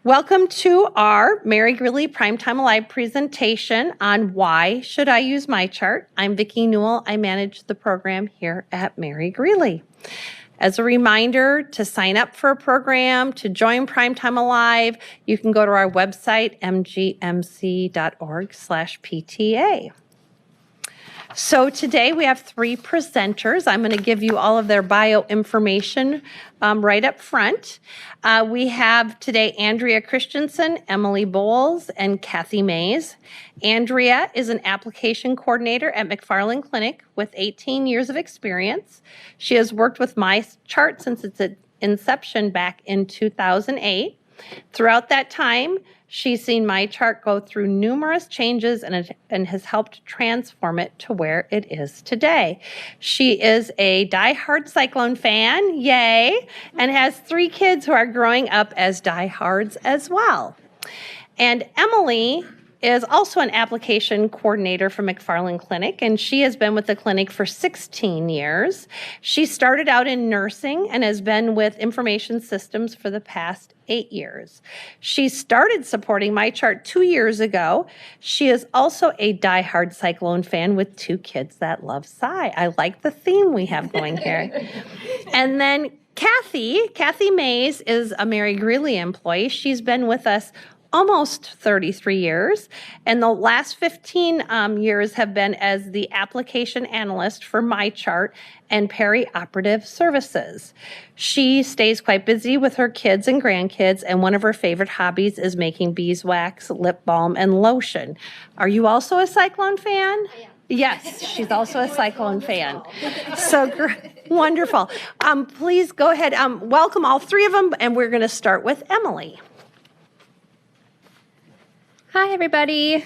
Welcome to our Mary Greeley Primetime Alive presentation on why should I use MyChart. I'm Vicki Newell. I manage the program here at Mary Greeley. As a reminder, to sign up for a program, to join Primetime Alive, you can go to our website, mgmc.org/PTA. So today we have three presenters. I'm going to give you all of their bio information right up front. We have today Andrea Christensen, Emily Bowles, and Kathy Mays. Andrea is an application coordinator at McFarland Clinic with 18 years of experience. She has worked with MyChart since its inception back in 2008. Throughout that time, she's seen MyChart go through numerous changes and has helped transform it to where it is today. She is a diehard Cyclone fan, yay, and has 3 kids who are growing up as diehards as well. And Emily is also an application coordinator for McFarland Clinic, and she has been with the clinic for 16 years. She started out in nursing and has been with information systems for the past 8 years. She started supporting MyChart 2 years ago. She is also a diehard Cyclone fan with 2 kids that love Cy. I like the theme we have going here. And then Kathy Mays is a Mary Greeley employee. She's been with us almost 33 years, and the last 15 years have been as the application analyst for MyChart and perioperative services. She stays quite busy with her kids and grandkids, and one of her favorite hobbies is making beeswax, lip balm, and lotion. Are you also a Cyclone fan? Yeah. Yes, she's also a Cyclone fan. So wonderful. Please go ahead. Welcome all 3 of them, and we're going to start with Emily. Hi, everybody.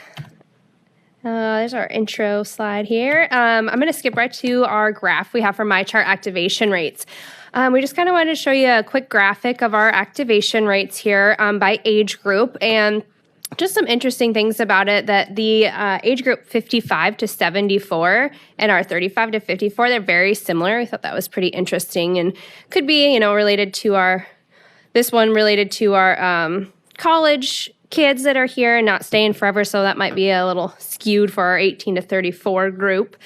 There's our intro slide here. I'm going to skip right to our graph we have for MyChart activation rates. We just kind of wanted to show you a quick graphic of our activation rates here by age group, and just some interesting things about it, that the age group 55 to 74 and our 35 to 54, they're very similar. We thought that was pretty interesting and could be, related to our college kids that are here and not staying forever, so that might be a little skewed for our 18 to 34 group.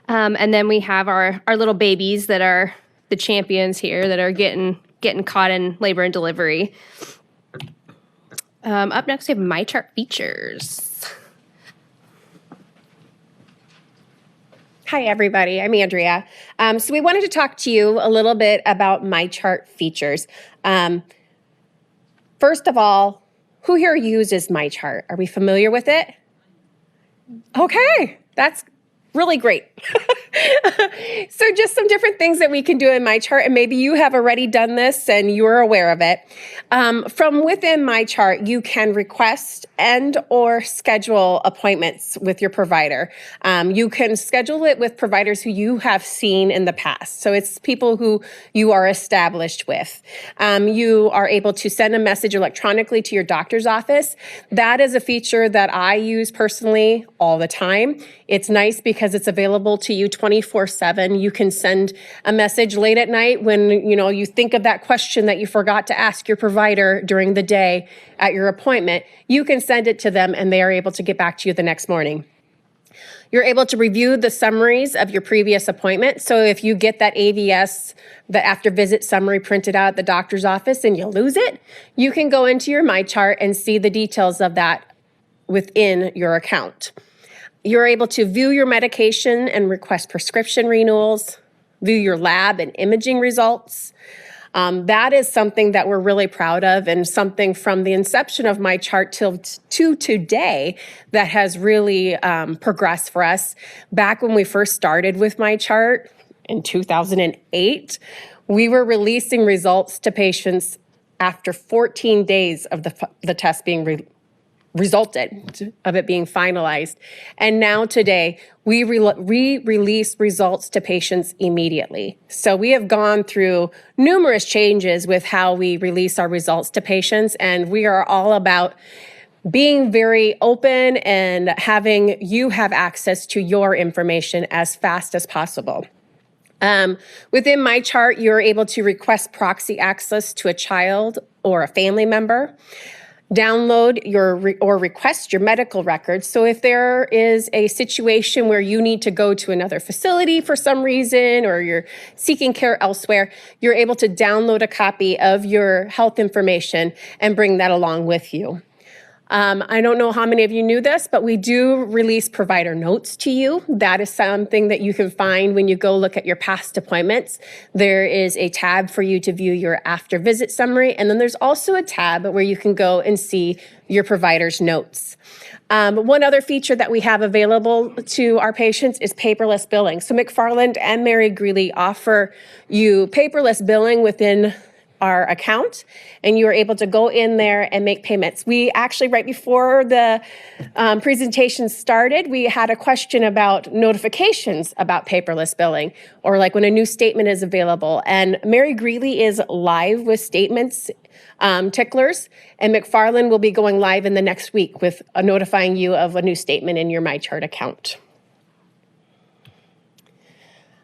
And then we have our little babies that are the champions here that are getting caught in labor and delivery. Up next, we have MyChart features. Hi, everybody. I'm Andrea. So we wanted to talk to you a little bit about MyChart features. First of all, who here uses MyChart? Are we familiar with it? Okay, that's really great. So just some different things that we can do in MyChart, and maybe you have already done this and you're aware of it. From within MyChart, you can request and or schedule appointments with your provider. You can schedule it with providers who you have seen in the past. So it's people who you are established with. You are able to send a message electronically to your doctor's office. That is a feature that I use personally all the time. It's nice because it's available to you 24/7. You can send a message late at night when you think of that question that you forgot to ask your provider during the day at your appointment. You can send it to them and they are able to get back to you the next morning. You're able to review the summaries of your previous appointment. So if you get that AVS, the after visit summary printed out at the doctor's office and you lose it, you can go into your MyChart and see the details of that within your account. You're able to view your medication and request prescription renewals, view your lab and imaging results. That is something that we're really proud of, and something from the inception of MyChart to today that has really progressed for us. Back when we first started with MyChart in 2008, we were releasing results to patients after 14 days of the test being resulted of it being finalized. And now today, we release results to patients immediately. So we have gone through numerous changes with how we release our results to patients, and we are all about being very open and having you have access to your information as fast as possible. Within MyChart, you're able to request proxy access to a child or a family member. download or request your medical records. So if there is a situation where you need to go to another facility for some reason, or you're seeking care elsewhere, you're able to download a copy of your health information and bring that along with you. I don't know how many of you knew this, but we do release provider notes to you. That is something that you can find when you go look at your past appointments. There is a tab for you to view your after visit summary, and then there's also a tab where you can go and see your provider's notes. One other feature that we have available to our patients is paperless billing. So McFarland and Mary Greeley offer you paperless billing within our account, and you are able to go in there and make payments. We actually, right before the presentation started, we had a question about notifications about paperless billing, or like when a new statement is available. And Mary Greeley is live with statements ticklers, and McFarland will be going live in the next week with notifying you of a new statement in your MyChart account.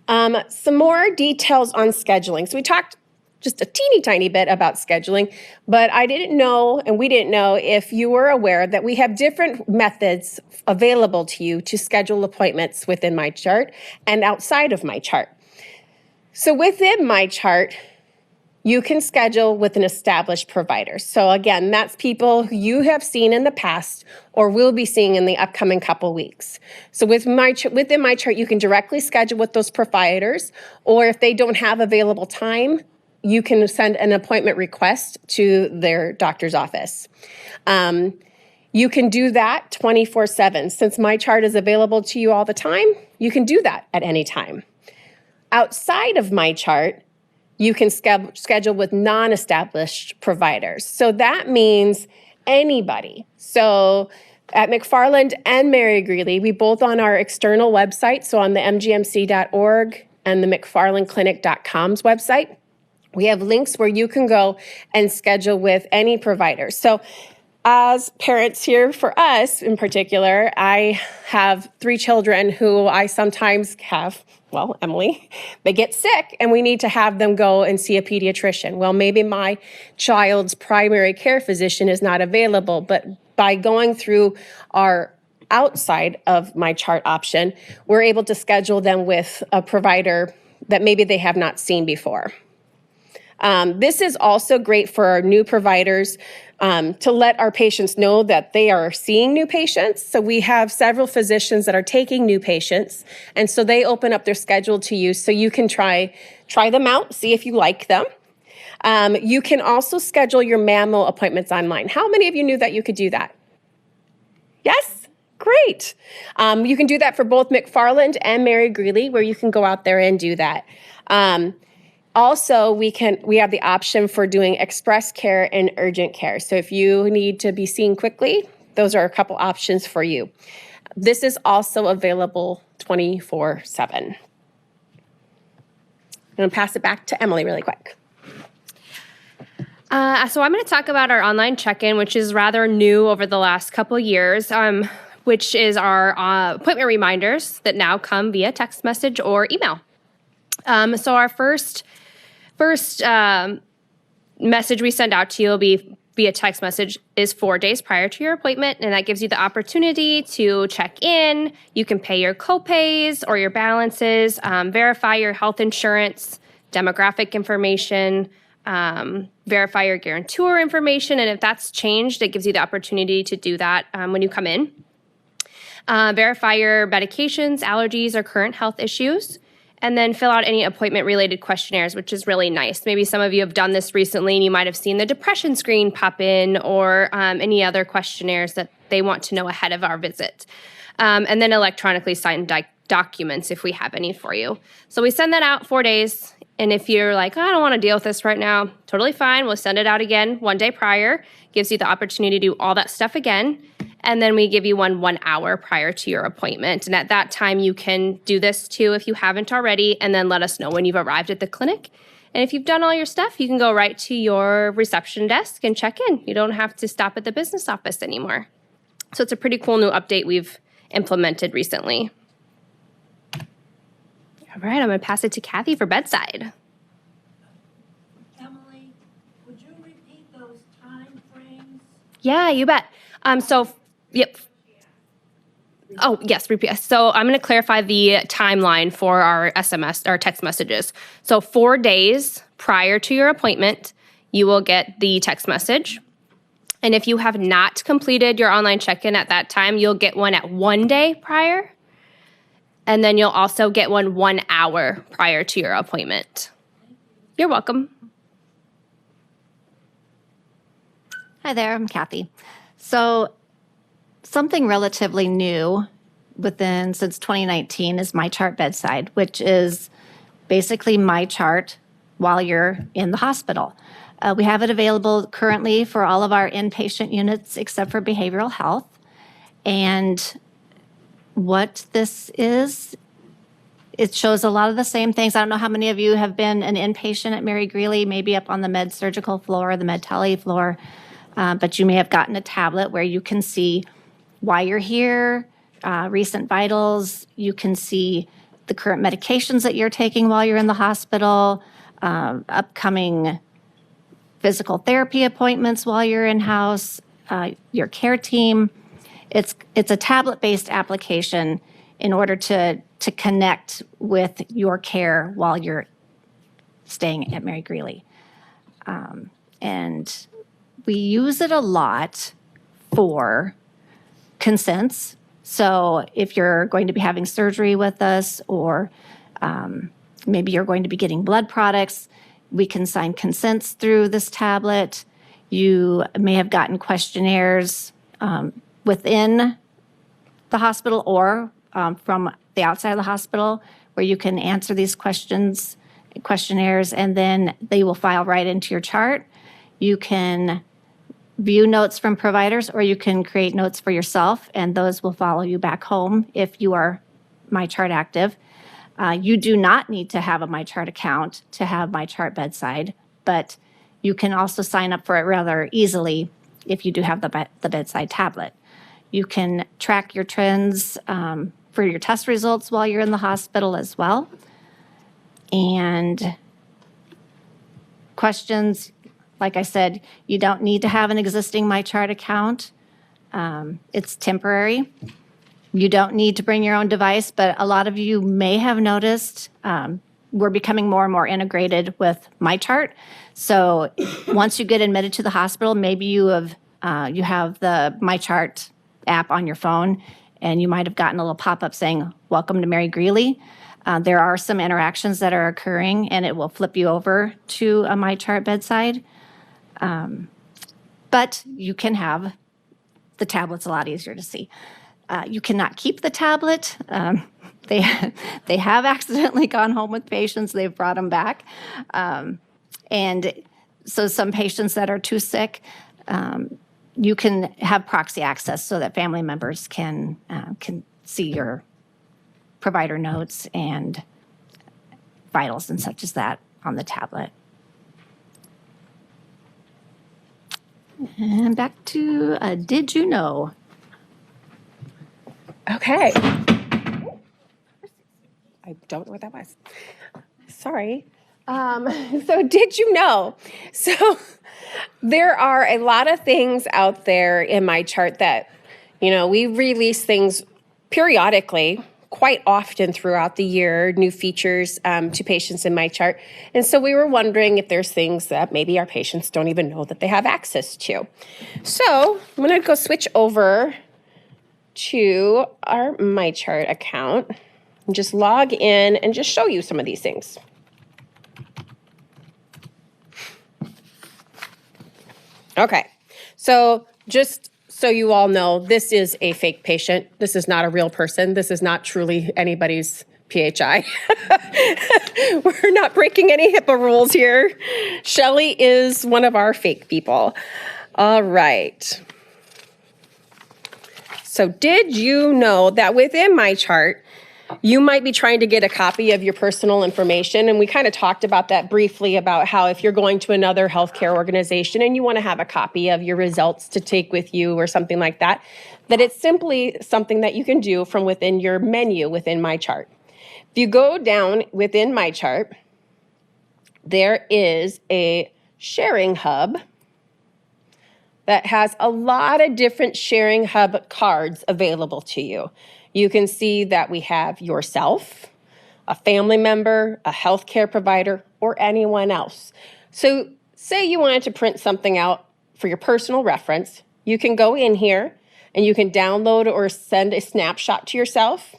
Some more details on scheduling. So we talked just a teeny tiny bit about scheduling, but I didn't know, and we didn't know if you were aware that we have different methods available to you to schedule appointments within MyChart and outside of MyChart. So within MyChart, you can schedule with an established provider. So again, that's people who you have seen in the past or will be seeing in the upcoming couple weeks. So within MyChart, you can directly schedule with those providers, or if they don't have available time, you can send an appointment request to their doctor's office. You can do that 24/7. Since MyChart is available to you all the time, you can do that at any time. Outside of MyChart, you can schedule with non-established providers. So that means anybody. So at McFarland and Mary Greeley, we both on our external website, so on the mgmc.org and the mcfarlandclinic.com's website, we have links where you can go and schedule with any provider. So as parents here, for us in particular, I have 3 children who I sometimes have, well, Emily, they get sick and we need to have them go and see a pediatrician. Well, maybe my child's primary care physician is not available, but by going through our outside of MyChart option, we're able to schedule them with a provider that maybe they have not seen before. This is also great for our new providers to let our patients know that they are seeing new patients. So we have several physicians that are taking new patients, and so they open up their schedule to you so you can try them out, see if you like them. You can also schedule your mammo appointments online. How many of you knew that you could do that? Yes? Great. You can do that for both McFarland and Mary Greeley, where you can go out there and do that. Also, we have the option for doing express care and urgent care. So if you need to be seen quickly, those are a couple options for you. This is also available 24/7. I'm going to pass it back to Emily really quick. So I'm going to talk about our online check-in, which is rather new over the last couple years, which is our appointment reminders that now come via text message or email. So our first message we send out to you will be via text message is 4 days prior to your appointment, and that gives you the opportunity to check in. You can pay your copays or your balances, verify your health insurance, demographic information, verify your guarantor information, and if that's changed, it gives you the opportunity to do that when you come in. Verify your medications, allergies, or current health issues. And then fill out any appointment-related questionnaires, which is really nice. Maybe some of you have done this recently and you might have seen the depression screen pop in or any other questionnaires that they want to know ahead of our visit. And then electronically signed documents if we have any for you. So we send that out 4 days. And if you're like, I don't want to deal with this right now, totally fine. We'll send it out again 1 day prior. Gives you the opportunity to do all that stuff again. And then we give you 1 hour prior to your appointment. And at that time, you can do this too if you haven't already, and then let us know when you've arrived at the clinic. And if you've done all your stuff, you can go right to your reception desk and check in. You don't have to stop at the business office anymore. So it's a pretty cool new update we've implemented recently. All right, I'm going to pass it to Kathy for bedside. Emily, would you repeat those time frames? Yeah, you bet. Yep. Oh, yes, repeat. So I'm going to clarify the timeline for our SMS or text messages. So 4 days prior to your appointment, you will get the text message. And if you have not completed your online check-in at that time, you'll get one at 1 day prior. And then you'll also get one 1 hour prior to your appointment. You're welcome. Hi there, I'm Kathy. So something relatively new since 2019 is MyChart Bedside, which is basically MyChart while you're in the hospital. We have it available currently for all of our inpatient units except for behavioral health. And what this is, it shows a lot of the same things. I don't know how many of you have been an inpatient at Mary Greeley, maybe up on the med surgical floor, the med tele floor. But you may have gotten a tablet where you can see why you're here, recent vitals. You can see the current medications that you're taking while you're in the hospital, upcoming physical therapy appointments while you're in-house, your care team. It's a tablet-based application in order to connect with your care while you're staying at Mary Greeley. And we use it a lot for consents. So if you're going to be having surgery with us, or maybe you're going to be getting blood products, we can sign consents through this tablet. You may have gotten questionnaires within the hospital or from the outside of the hospital, where you can answer these questionnaires, and then they will file right into your chart. You can view notes from providers, or you can create notes for yourself, and those will follow you back home if you are MyChart active. You do not need to have a MyChart account to have MyChart Bedside, but you can also sign up for it rather easily if you do have the bedside tablet. You can track your trends for your test results while you're in the hospital as well. And questions, like I said, you don't need to have an existing MyChart account. It's temporary. You don't need to bring your own device, but a lot of you may have noticed we're becoming more and more integrated with MyChart. So once you get admitted to the hospital, maybe you have the MyChart app on your phone, and you might have gotten a little pop-up saying, "Welcome to Mary Greeley." There are some interactions that are occurring, and it will flip you over to a MyChart Bedside. But you can have the tablet's a lot easier to see. You cannot keep the tablet. They have accidentally gone home with patients. They've brought them back. And so some patients that are too sick, you can have proxy access so that family members can see your provider notes and vitals and such as that on the tablet. And back to Did You Know? Okay. I don't know what that was. Sorry. So did you know? So there are a lot of things out there in MyChart that, we release things periodically, quite often throughout the year, new features to patients in MyChart. And so we were wondering if there's things that maybe our patients don't even know that they have access to. So I'm going to go switch over to our MyChart account and just log in and just show you some of these things. Okay, so just so you all know, this is a fake patient. This is not a real person. This is not truly anybody's PHI. We're not breaking any HIPAA rules here. Shelly is one of our fake people. All right. So did you know that within MyChart, you might be trying to get a copy of your personal information? And we kind of talked about that briefly, about how if you're going to another healthcare organization and you want to have a copy of your results to take with you or something like that, that it's simply something that you can do from within your menu within MyChart. If you go down within MyChart, there is a sharing hub that has a lot of different Sharing Hub cards available to you. You can see that we have yourself, a family member, a healthcare provider, or anyone else. So say you wanted to print something out for your personal reference, you can go in here and you can download or send a snapshot to yourself.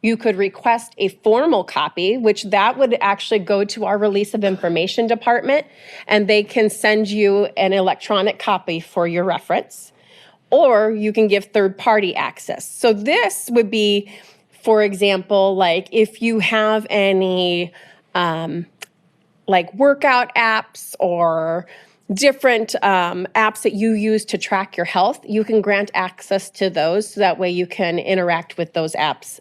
You could request a formal copy, which that would actually go to our release of information department, and they can send you an electronic copy for your reference. Or you can give third-party access. So this would be, for example, like if you have any like workout apps or different apps that you use to track your health, you can grant access to those so that way you can interact with those apps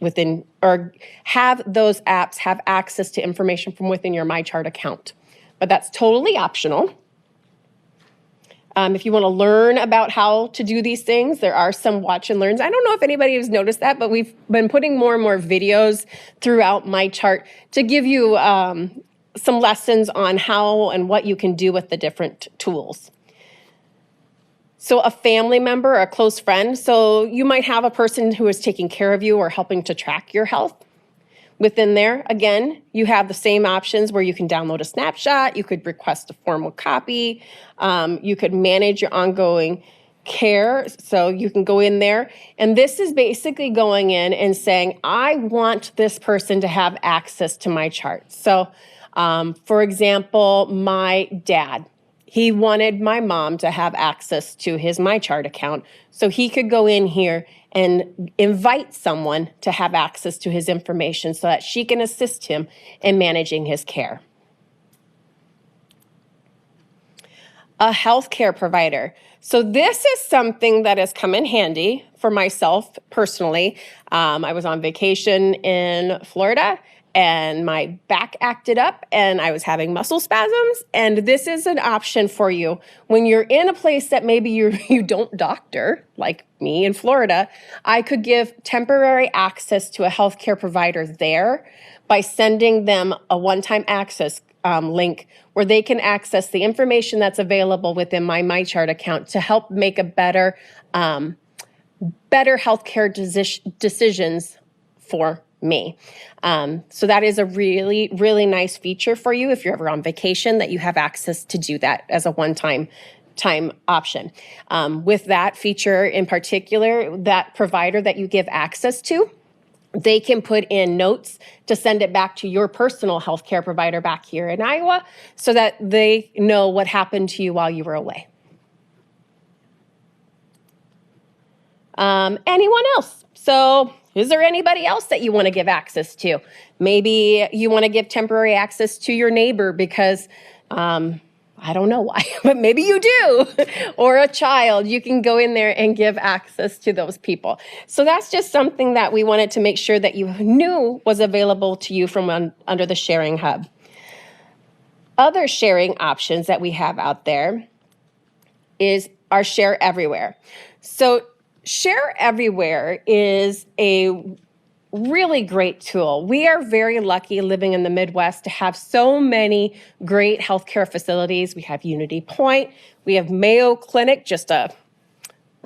within, or have those apps have access to information from within your MyChart account. But that's totally optional. If you want to learn about how to do these things, there are some watch and learns. I don't know if anybody has noticed that, but we've been putting more and more videos throughout MyChart to give you some lessons on how and what you can do with the different tools. So a family member, a close friend, so you might have a person who is taking care of you or helping to track your health. Within there, again, you have the same options where you can download a snapshot, you could request a formal copy, you could manage your ongoing care, so you can go in there. And this is basically going in and saying, I want this person to have access to MyChart. So, for example, my dad, he wanted my mom to have access to his MyChart account, so he could go in here and invite someone to have access to his information so that she can assist him in managing his care. A healthcare provider. So this is something that has come in handy for myself personally. I was on vacation in Florida and my back acted up and I was having muscle spasms. And this is an option for you when you're in a place that maybe you don't doctor, like me in Florida. I could give temporary access to a healthcare provider there by sending them a one-time access link where they can access the information that's available within my MyChart account to help make a better healthcare decisions for me. So that is a really, really nice feature for you if you're ever on vacation, that you have access to do that as a one-time option. With that feature in particular, that provider that you give access to, they can put in notes to send it back to your personal healthcare provider back here in Iowa so that they know what happened to you while you were away. Anyone else? So is there anybody else that you want to give access to? Maybe you want to give temporary access to your neighbor because, I don't know why, but maybe you do, or a child. You can go in there and give access to those people. So that's just something that we wanted to make sure that you knew was available to you from under the Sharing Hub. Other sharing options that we have out there are Share Everywhere. So Share Everywhere is a really great tool. We are very lucky living in the Midwest to have so many great healthcare facilities. We have Unity Point, we have Mayo Clinic, just a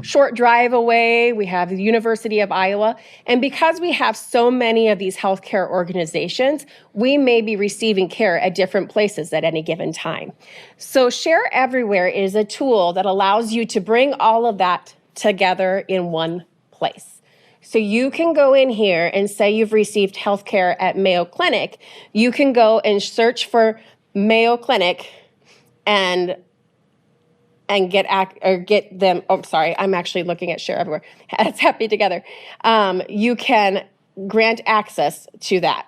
short drive away. We have the University of Iowa. And because we have so many of these healthcare organizations, we may be receiving care at different places at any given time. So Share Everywhere is a tool that allows you to bring all of that together in one place. So you can go in here and say you've received healthcare at Mayo Clinic. You can go and search for Mayo Clinic and get them. Oh, sorry, I'm actually looking at Share Everywhere. It's Happy Together. You can grant access to that.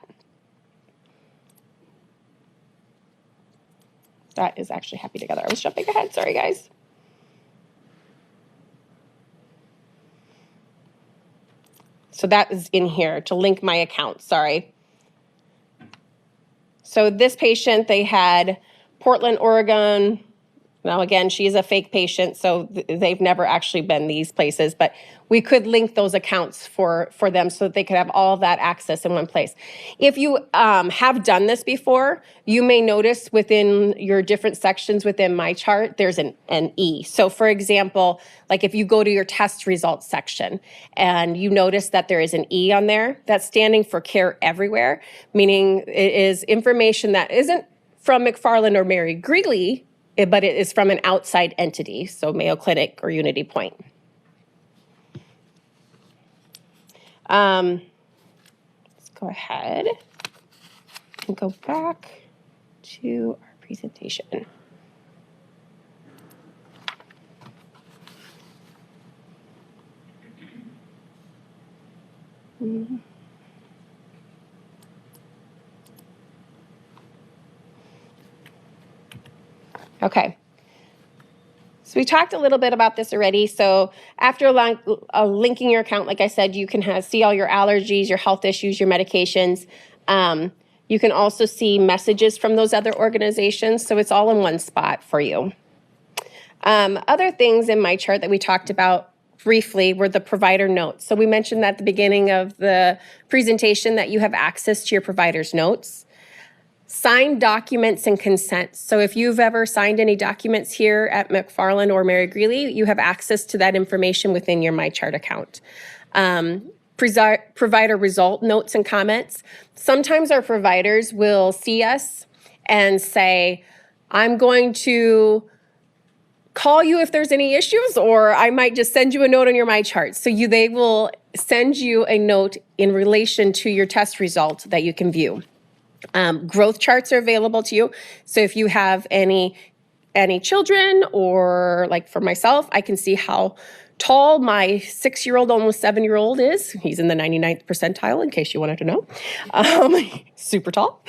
That is actually Happy Together. I was jumping ahead. Sorry, guys. So that is in here to link my account, sorry. So this patient, they had Portland, Oregon, Now, again, she is a fake patient, so they've never actually been these places, but we could link those accounts for them so that they could have all of that access in one place. If you have done this before, you may notice within your different sections within MyChart, there's an E. So for example, like if you go to your test results section and you notice that there is an E on there, that's standing for Care Everywhere, meaning it is information that isn't from McFarland or Mary Greeley, but it is from an outside entity, so Mayo Clinic or Unity Point. Let's go ahead and go back to our presentation. Okay. So we talked a little bit about this already. So after linking your account, like I said, you can see all your allergies, your health issues, your medications. You can also see messages from those other organizations. So it's all in one spot for you. Other things in MyChart that we talked about briefly were the provider notes. So we mentioned at the beginning of the presentation that you have access to your provider's notes. Signed documents and consents. So if you've ever signed any documents here at McFarland or Mary Greeley, you have access to that information within your MyChart account. Provider result notes and comments. Sometimes our providers will see us and say, I'm going to call you if there's any issues, or I might just send you a note on your MyChart. So they will send you a note in relation to your test result that you can view. Growth charts are available to you. So if you have any children, or like for myself, I can see how tall my 6-year-old, almost 7-year-old is. He's in the 99th percentile, in case you wanted to know. Super tall.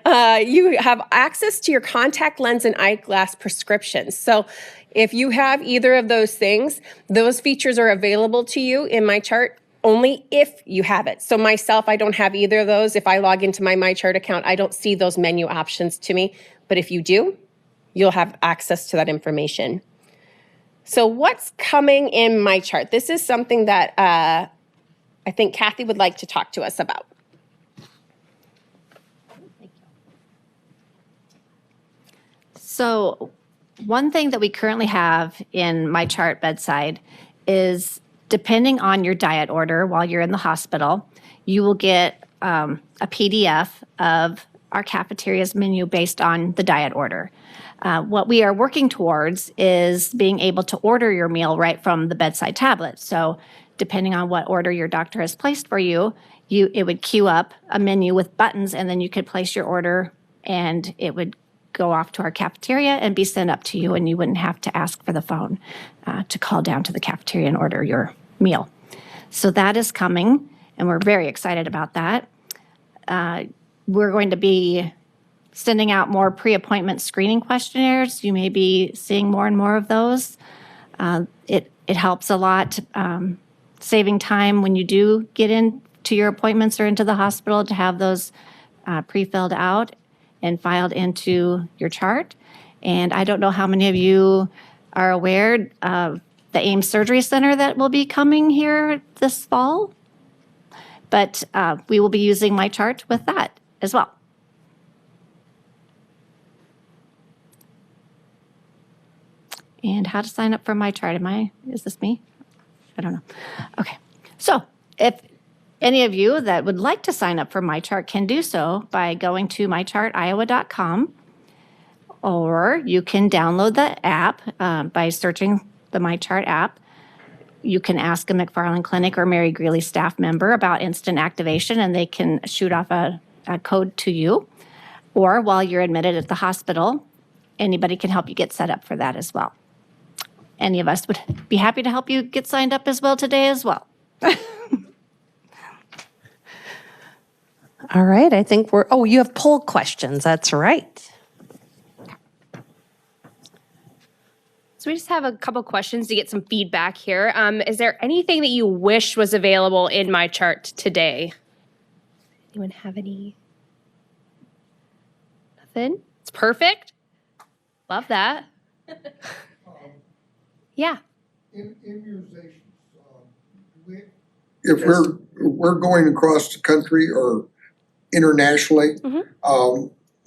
You have access to your contact lens and eyeglass prescriptions. So if you have either of those things, those features are available to you in MyChart only if you have it. So myself, I don't have either of those. If I log into my MyChart account, I don't see those menu options to me. But if you do, you'll have access to that information. So what's coming in MyChart? This is something that I think Kathy would like to talk to us about. So one thing that we currently have in MyChart bedside is, depending on your diet order while you're in the hospital, you will get a PDF of our cafeteria's menu based on the diet order. What we are working towards is being able to order your meal right from the bedside tablet. So depending on what order your doctor has placed for you, it would queue up a menu with buttons, and then you could place your order, and it would go off to our cafeteria and be sent up to you, and you wouldn't have to ask for the phone to call down to the cafeteria and order your meal. So that is coming, and we're very excited about that. We're going to be sending out more pre-appointment screening questionnaires. You may be seeing more and more of those. It helps a lot, saving time when you do get into your appointments or into the hospital, to have those pre-filled out and filed into your chart. And I don't know how many of you are aware of the Ames Surgery Center that will be coming here this fall, but we will be using MyChart with that as well. And how to sign up for MyChart? Is this me? I don't know. Okay, so if any of you that would like to sign up for MyChart can do so by going to mychartiowa.com, or you can download the app by searching the MyChart app. You can ask a McFarland Clinic or Mary Greeley staff member about instant activation, and they can shoot off a code to you. Or while you're admitted at the hospital, anybody can help you get set up for that as well. Any of us would be happy to help you get signed up as well today as well. All right, I think you have poll questions. That's right. So we just have a couple questions to get some feedback here. Is there anything that you wish was available in MyChart today? Anyone have any? Nothing? It's perfect. Love that. Yeah. Immunizations. If we're going across the country or internationally,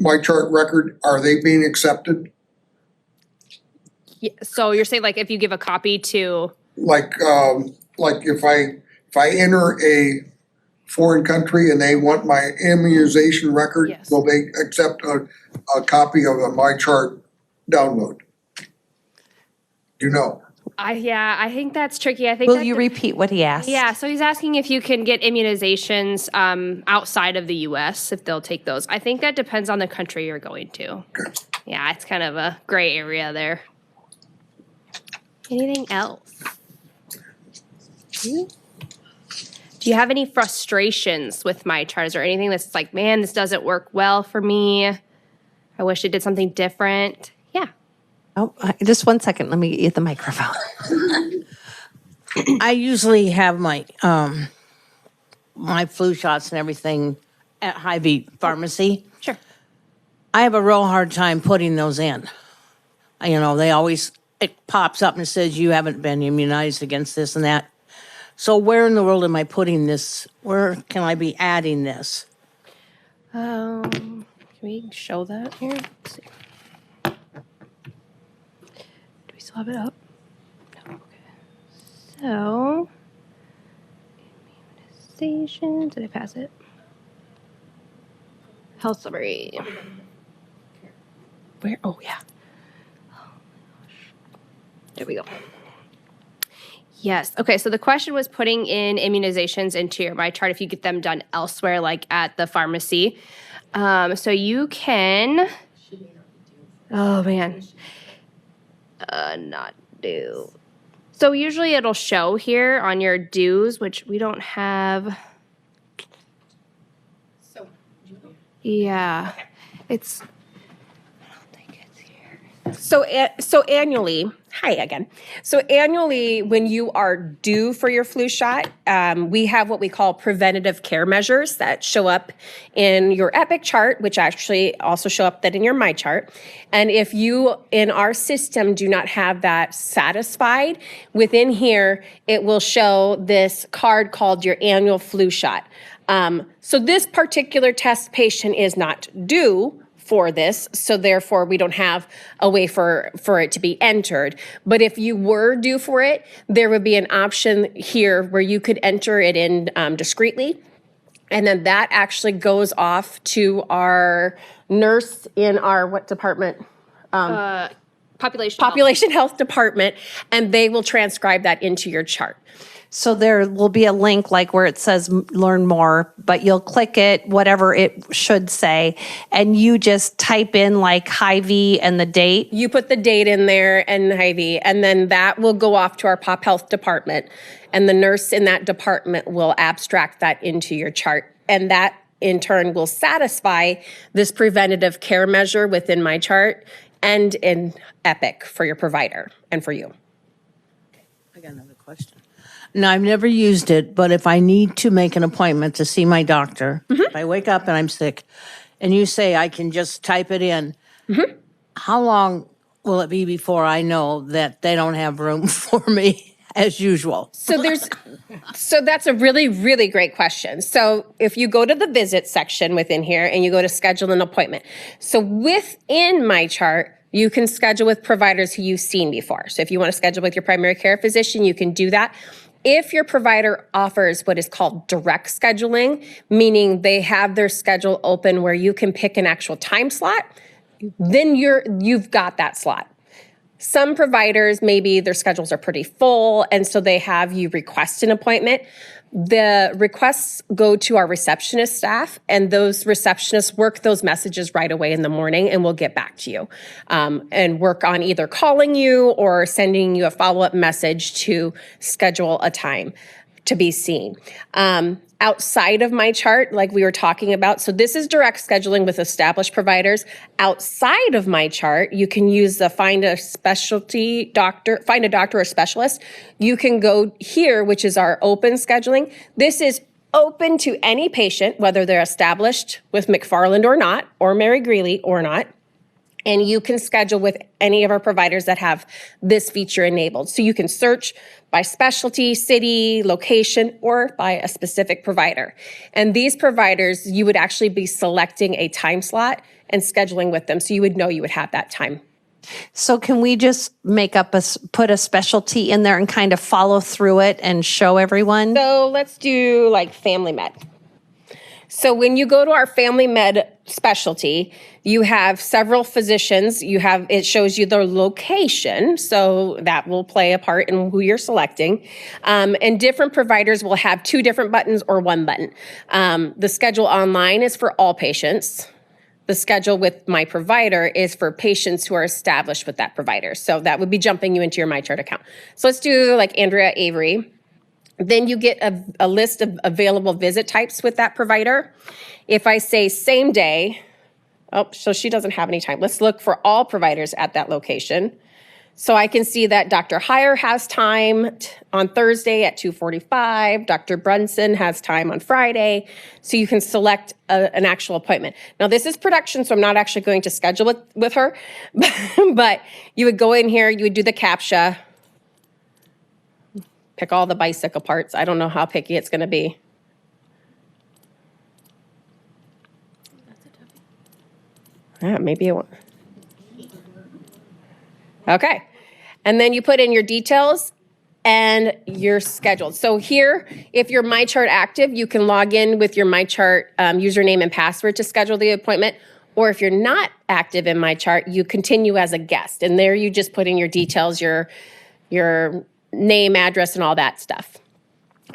MyChart record, are they being accepted? Yeah. So you're saying like if you give a copy to, Like if I enter a foreign country and they want my immunization record, Yes. will they accept a copy of a MyChart download? Do you know? I think that's tricky. I think Will that you the- repeat what he asked? Yeah, so he's asking if you can get immunizations outside of the U.S., if they'll take those. I think that depends on the country you're going to. Okay. Yeah, it's kind of a gray area there. Anything else? Do you have any frustrations with MyChart or anything that's like, man, this doesn't work well for me? I wish it did something different. Yeah. Oh, just 1 second. Let me get the microphone. I usually have my my flu shots and everything at Hy-Vee Pharmacy. Sure. I have a real hard time putting those in. You know, it pops up and says you haven't been immunized against this and that. So where in the world am I putting this? Where can I be adding this? Can we show that here? Let's see. Do we still have it up? No. Okay. So, immunization. Did I pass it? Health summary. Where? Oh, yeah. There we go. Yes. Okay. So the question was putting in immunizations into your MyChart if you get them done elsewhere, like at the pharmacy. So you can. Oh man. Not due. So usually it'll show here on your dues, which we don't have. So, Yeah. It's. I don't think it's here. so annually, hi again. So annually, when you are due for your flu shot, we have what we call preventative care measures that show up in your Epic chart, which actually also show up that in your MyChart. And if you in our system do not have that satisfied, within here it will show this card called your annual flu shot. So this particular test patient is not due for this, so therefore we don't have a way for it to be entered. But if you were due for it, there would be an option here where you could enter it in discreetly, and then that actually goes off to our nurse in our what department? Population health department, and they will transcribe that into your chart. So there will be a link like where it says learn more, but you'll click it, whatever it should say, and you just type in like Hy-Vee and the date. You put the date in there and Hy-Vee, and then that will go off to our pop health department, and the nurse in that department will abstract that into your chart, and that in turn will satisfy this preventative care measure within MyChart and in Epic for your provider and for you. I got another question. Now, I've never used it, but if I need to make an appointment to see my doctor, if I wake up and I'm sick, and you say I can just type it in, how long will it be before I know that they don't have room for me as usual? So that's a really, really great question. So if you go to the visit section within here and you go to schedule an appointment. So within MyChart, you can schedule with providers who you've seen before. So if you want to schedule with your primary care physician, you can do that. If your provider offers what is called direct scheduling, meaning they have their schedule open where you can pick an actual time slot, then you've got that slot. Some providers, maybe their schedules are pretty full, and so they have you request an appointment. The requests go to our receptionist staff, and those receptionists work those messages right away in the morning, and we'll get back to you and work on either calling you or sending you a follow-up message to schedule a time to be seen. Outside of MyChart, like we were talking about, so this is direct scheduling with established providers. Outside of MyChart, you can use the find a doctor or specialist. You can go here, which is our open scheduling. This is open to any patient, whether they're established with McFarland or not, or Mary Greeley or not. And you can schedule with any of our providers that have this feature enabled. So you can search by specialty, city, location, or by a specific provider. And these providers, you would actually be selecting a time slot and scheduling with them. So you would know you would have that time. So can we just put a specialty in there and kind of follow through it and show everyone? So let's do like family med. So when you go to our family med specialty, you have several physicians. It shows you the location, so that will play a part in who you're selecting. And different providers will have 2 different buttons or 1 button. The schedule online is for all patients. The schedule with my provider is for patients who are established with that provider. So that would be jumping you into your MyChart account. So let's do like Andrea Avery. Then you get a list of available visit types with that provider. If I say same day, so she doesn't have any time. Let's look for all providers at that location. So I can see that Dr. Heyer has time on Thursday at 2:45. Dr. Brunson has time on Friday. So you can select an actual appointment. Now this is production, so I'm not actually going to schedule it with her, but you would go in here, you would do the CAPTCHA, pick all the bicycle parts. I don't know how picky it's going to be. Yeah, maybe it won't. Okay. And then you put in your details and you're scheduled. So here, if you're MyChart active, you can log in with your MyChart username and password to schedule the appointment. Or if you're not active in MyChart, you continue as a guest. And there you just put in your details, your name, address, and all that stuff.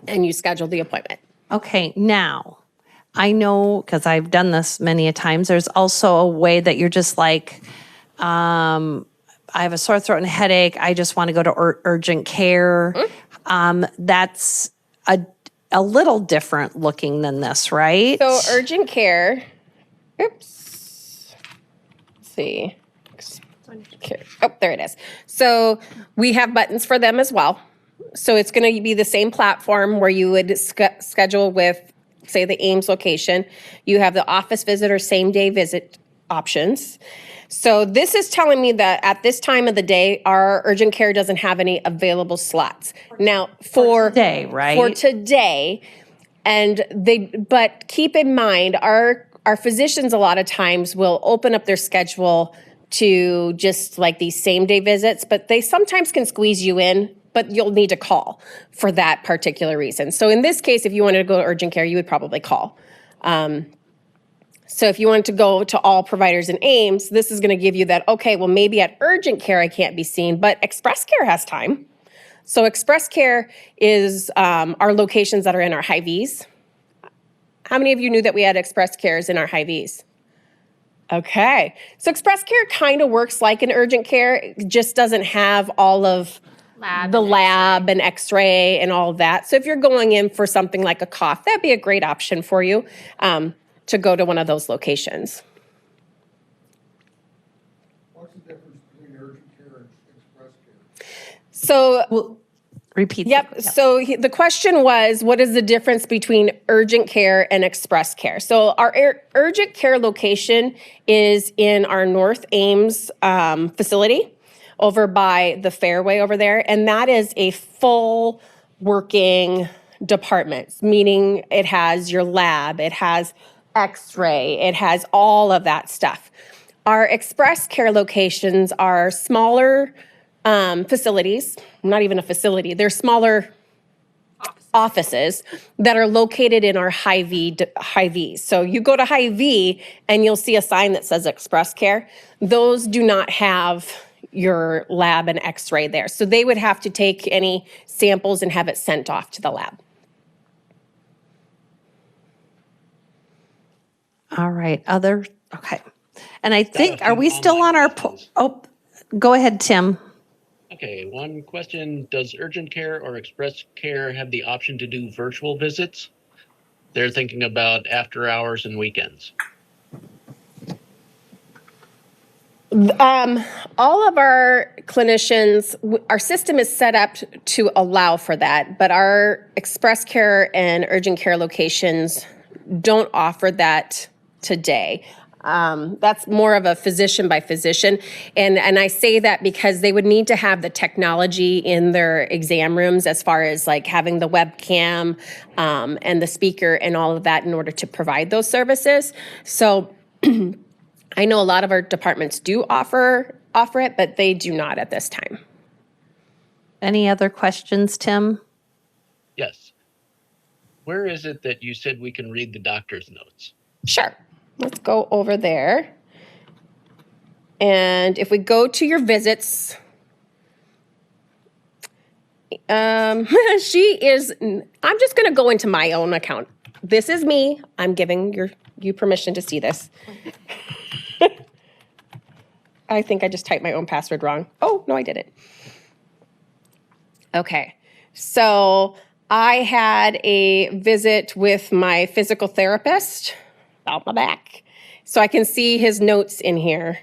And you schedule the appointment. Okay, now, I know, because I've done this many a times, there's also a way that you're just like, I have a sore throat and headache, I just want to go to urgent care. That's a little different looking than this, right? So urgent care, oops, let's see. Oh, there it is. So we have buttons for them as well. So it's going to be the same platform where you would schedule with, say, the Ames location. You have the office visit or same day visit options. So this is telling me that at this time of the day, our urgent care doesn't have any available slots. Now for today, right? For today, but keep in mind, our physicians a lot of times will open up their schedule to just like these same day visits, but they sometimes can squeeze you in, but you'll need to call for that particular reason. So in this case, if you wanted to go to urgent care, you would probably call. So if you wanted to go to all providers in Ames, this is going to give you that, okay, well, maybe at urgent care I can't be seen, but Express Care has time. So Express Care is our locations that are in our Hy-Vees. How many of you knew that we had Express Cares in our Hy-Vees? Okay, so Express Care kind of works like an urgent care, it just doesn't have all of the lab and x-ray and all of that. So if you're going in for something like a cough, that'd be a great option for you to go to one of those locations. What's the difference between urgent care and express care? So Repeat. Yep. So the question was, what is the difference between urgent care and express care? So our urgent care location is in our North Ames facility over by the Fairway over there. And that is a full working department, meaning it has your lab, it has x-ray, it has all of that stuff. Our express care locations are smaller facilities, not even a facility, they're smaller offices that are located in our Hy-Vees. So you go to Hy-Vee and you'll see a sign that says Express Care. Those do not have your lab and x-ray there. So they would have to take any samples and have it sent off to the lab. All right, okay. And I think, are we still on our, go ahead, Tim. Okay, one question. Does urgent care or express care have the option to do virtual visits? They're thinking about after hours and weekends. All of our clinicians, our system is set up to allow for that, but our express care and urgent care locations don't offer that today. That's more of a physician by physician. And I say that because they would need to have the technology in their exam rooms as far as like having the webcam and the speaker and all of that in order to provide those services. So I know a lot of our departments do offer it, but they do not at this time. Any other questions, Tim? Yes. Where is it that you said we can read the doctor's notes? Sure. Let's go over there. And if we go to your visits, I'm just going to go into my own account. This is me. I'm giving you permission to see this. I think I just typed my own password wrong. Oh, no, I didn't. Okay. So I had a visit with my physical therapist out my back. So I can see his notes in here,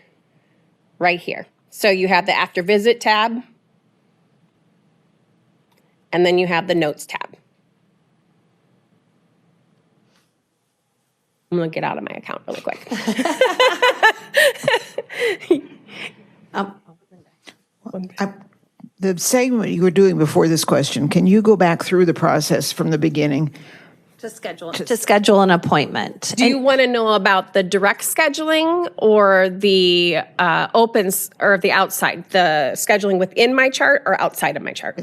right here. So you have the after visit tab, and then you have the notes tab. I'm gonna get out of my account really quick. The segment you were doing before this question, can you go back through the process from the beginning? To schedule an appointment. Do you want to know about the direct scheduling or the opens or the outside, the scheduling within MyChart or outside of MyChart?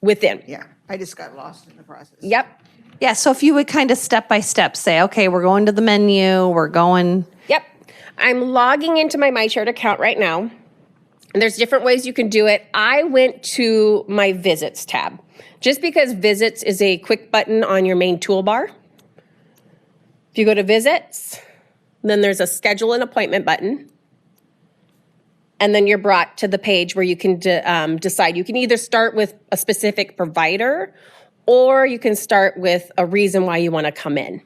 Within. Yeah, I just got lost in the process. Yep. Yeah, so if you would kind of step by step say, okay, we're going to the menu, we're going. Yep. I'm logging into my MyChart account right now. And there's different ways you can do it. I went to my visits tab just because visits is a quick button on your main toolbar. If you go to visits, then there's a schedule an appointment button. And then you're brought to the page where you can decide. You can either start with a specific provider or you can start with a reason why you want to come in.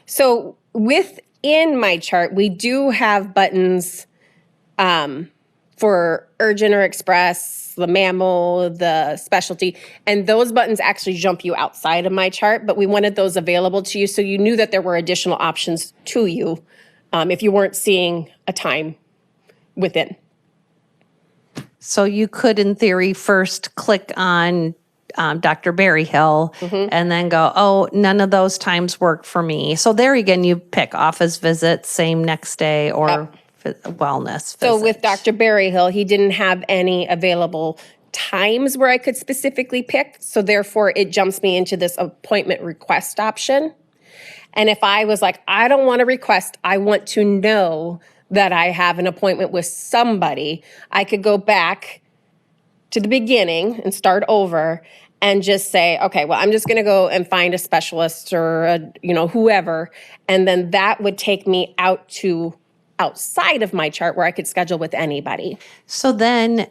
So within MyChart, we do have buttons for urgent or express, the mammo, the specialty, and those buttons actually jump you outside of MyChart, but we wanted those available to you so you knew that there were additional options to you if you weren't seeing a time within. So you could, in theory, first click on Dr. Berryhill and then go, oh, none of those times work for me. So there again, you pick office visit, same next day, or wellness visit. So with Dr. Berryhill, he didn't have any available times where I could specifically pick. So therefore, it jumps me into this appointment request option. And if I was like, I don't want to request, I want to know that I have an appointment with somebody, I could go back to the beginning and start over and just say, okay, well, I'm just going to go and find a specialist or whoever, and then that would take me outside of MyChart where I could schedule with anybody. So then,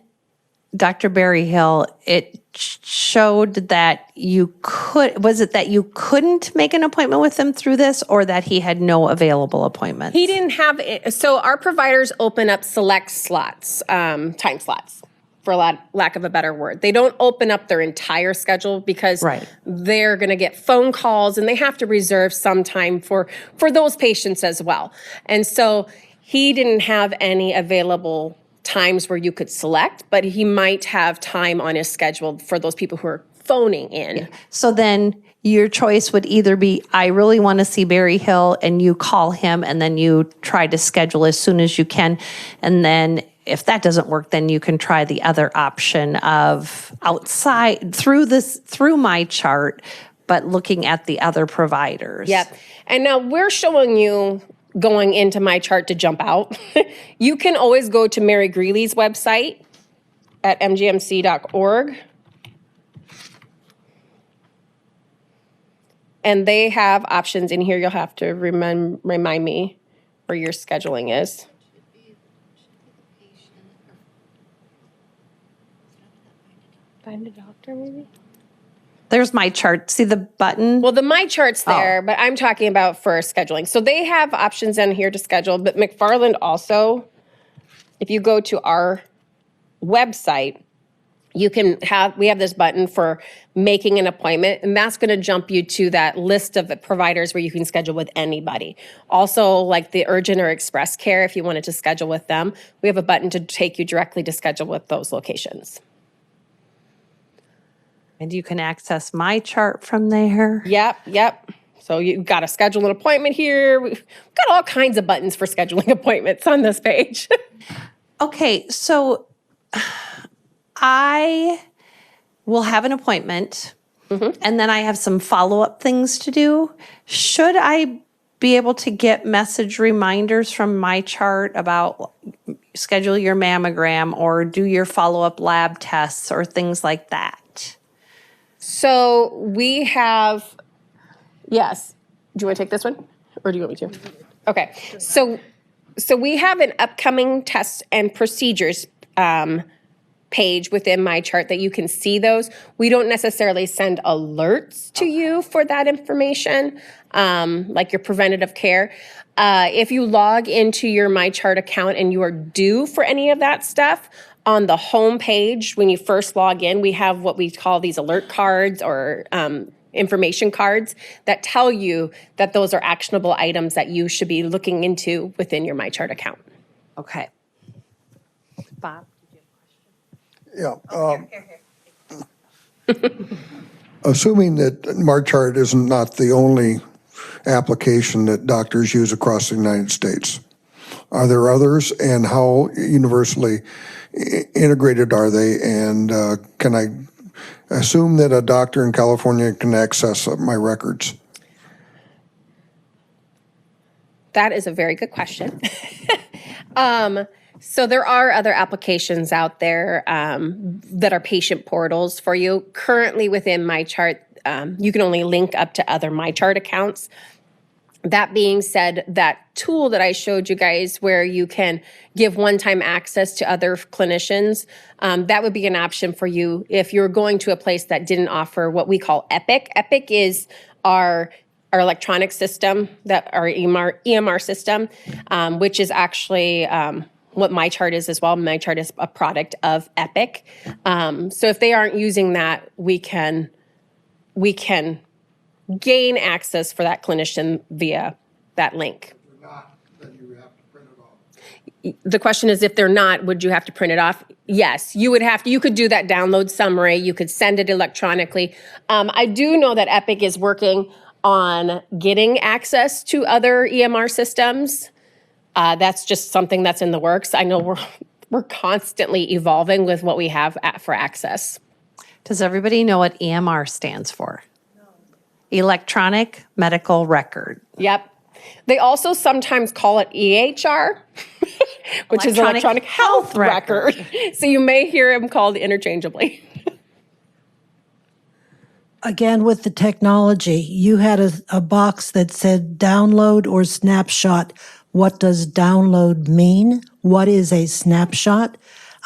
Dr. Berryhill, it showed that you couldn't make an appointment with him through this, or that he had no available appointments? He didn't have it. So our providers open up select slots, time slots, for lack of a better word. They don't open up their entire schedule because they're going to get phone calls and they have to reserve some time for those patients as well. And so he didn't have any available times where you could select, but he might have time on his schedule for those people who are phoning in. Yeah. So then your choice would either be, I really want to see Berryhill, and you call him and then you try to schedule as soon as you can. And then if that doesn't work, then you can try the other option of outside through MyChart, but looking at the other providers. Yep. And now we're showing you going into MyChart to jump out. You can always go to Mary Greeley's website at mgmc.org. And they have options in here. You'll have to remind me where your scheduling is. Find a doctor, maybe? There's MyChart. See the button? Well, the MyChart's there, but I'm talking about for scheduling. So they have options in here to schedule, but McFarland also, if you go to our website, we have this button for making an appointment, and that's going to jump you to that list of providers where you can schedule with anybody. Also, like the urgent or express care, if you wanted to schedule with them, we have a button to take you directly to schedule with those locations. And you can access MyChart from there. Yep. So you've got to schedule an appointment here. We've got all kinds of buttons for scheduling appointments on this page. Okay, so I will have an appointment, and then I have some follow-up things to do. Should I be able to get message reminders from MyChart about schedule your mammogram or do your follow-up lab tests or things like that? So we have, yes. Do you want to take this one, or do you want me to? Okay. So we have an upcoming tests and procedures page within MyChart that you can see those. We don't necessarily send alerts to you for that information, like your preventative care. If you log into your MyChart account and you are due for any of that stuff, on the home page, when you first log in, we have what we call these alert cards or information cards that tell you that those are actionable items that you should be looking into within your MyChart account. Okay. Bob? Yeah. Assuming that MyChart is not the only application that doctors use across the United States, are there others, and how universally integrated are they? And can I assume that a doctor in California can access my records? That is a very good question. So there are other applications out there that are patient portals for you. Currently within MyChart, you can only link up to other MyChart accounts. That being said, that tool that I showed you guys where you can give one-time access to other clinicians, that would be an option for you if you're going to a place that didn't offer what we call Epic. Epic is our electronic system, that our EMR system, which is actually what MyChart is as well. MyChart is a product of Epic. So if they aren't using that, we can gain access for that clinician via that link. If they're not, then you have to print it off. The question is, if they're not, would you have to print it off? Yes, you would have to. You could do that download summary. You could send it electronically. I do know that Epic is working on getting access to other EMR systems. That's just something that's in the works. I know we're constantly evolving with what we have for access. Does everybody know what EMR stands for? Electronic Medical Record. Yep. They also sometimes call it EHR, which is Electronic Health Record. So you may hear them called interchangeably. Again, with the technology, you had a box that said download or snapshot. What does download mean? What is a snapshot?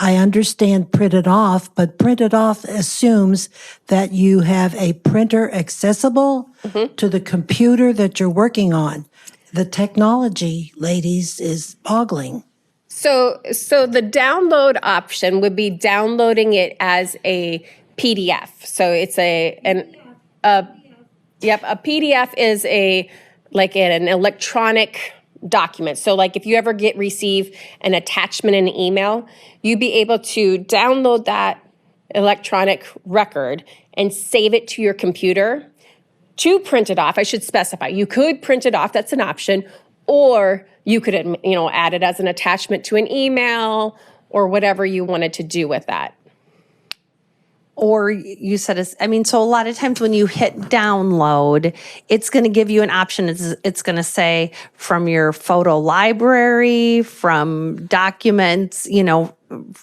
I understand printed off, but printed off assumes that you have a printer accessible to the computer that you're working on. The technology, ladies, is boggling. So the download option would be downloading it as a PDF. So it's a PDF is an electronic document. So like if you ever receive an attachment in an email, you'd be able to download that electronic record and save it to your computer to print it off. I should specify. You could print it off, that's an option, or you could add it as an attachment to an email or whatever you wanted to do with that. Or you said, so a lot of times when you hit download, it's going to give you an option. It's going to say from your photo library, from documents,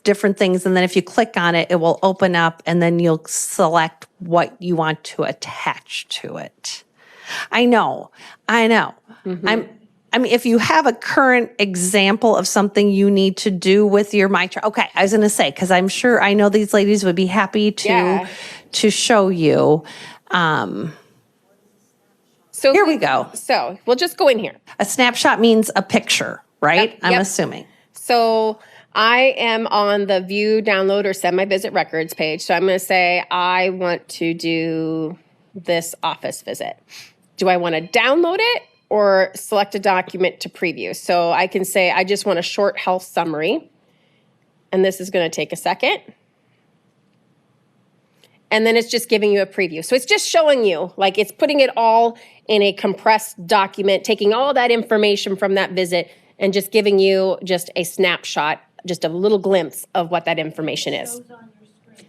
different things. And then if you click on it, it will open up and then you'll select what you want to attach to it. I know. Mm-hmm. If you have a current example of something you need to do with your MyChart, okay, I was going to say, because I know these ladies would be happy to show you. So here we go. So we'll just go in here. A snapshot means a picture, right? Yep. I'm assuming. So I am on the view, download, or send my visit records page. So I'm going to say I want to do this office visit. Do I want to download it or select a document to preview? So I can say I just want a short health summary. And this is going to take a second. And then it's just giving you a preview. So it's just showing you, like it's putting it all in a compressed document, taking all that information from that visit and just giving you just a snapshot, just a little glimpse of what that information is.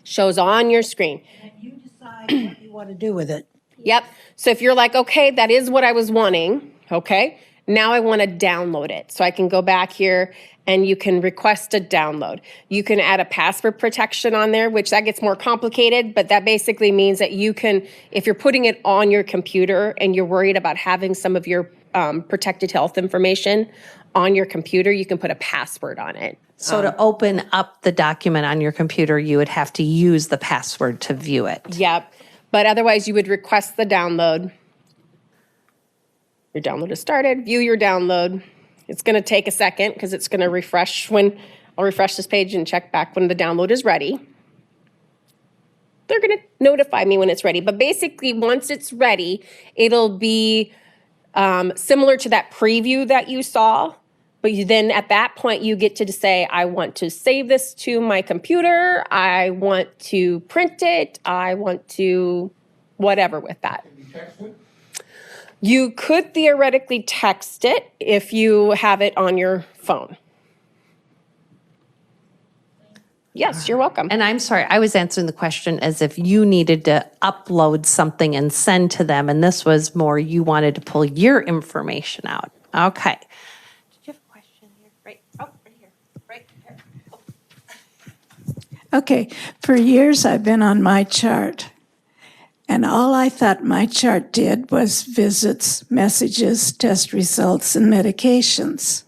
Shows on your screen. And you decide what you want to do with it. Yep. So if you're like, okay, that is what I was wanting, okay, now I want to download it. So I can go back here and you can request a download. You can add a password protection on there, which that gets more complicated, but that basically means that you can, if you're putting it on your computer and you're worried about having some of your protected health information on your computer, you can put a password on it. So to open up the document on your computer, you would have to use the password to view it. Yep. But otherwise, you would request the download. Your download is started. View your download. It's going to take a second because it's going to refresh when I'll refresh this page and check back when the download is ready. They're going to notify me when it's ready. But basically, once it's ready, it'll be similar to that preview that you saw. But then at that point, you get to say, I want to save this to my computer. I want to print it. I want to whatever with that. Can you text it? You could theoretically text it if you have it on your phone. Yes, you're welcome. And I'm sorry, I was answering the question as if you needed to upload something and send to them, and this was more you wanted to pull your information out. Okay. Did you have a question here? Right here. Right here. Okay, for years I've been on MyChart, and all I thought MyChart did was visits, messages, test results, and medications.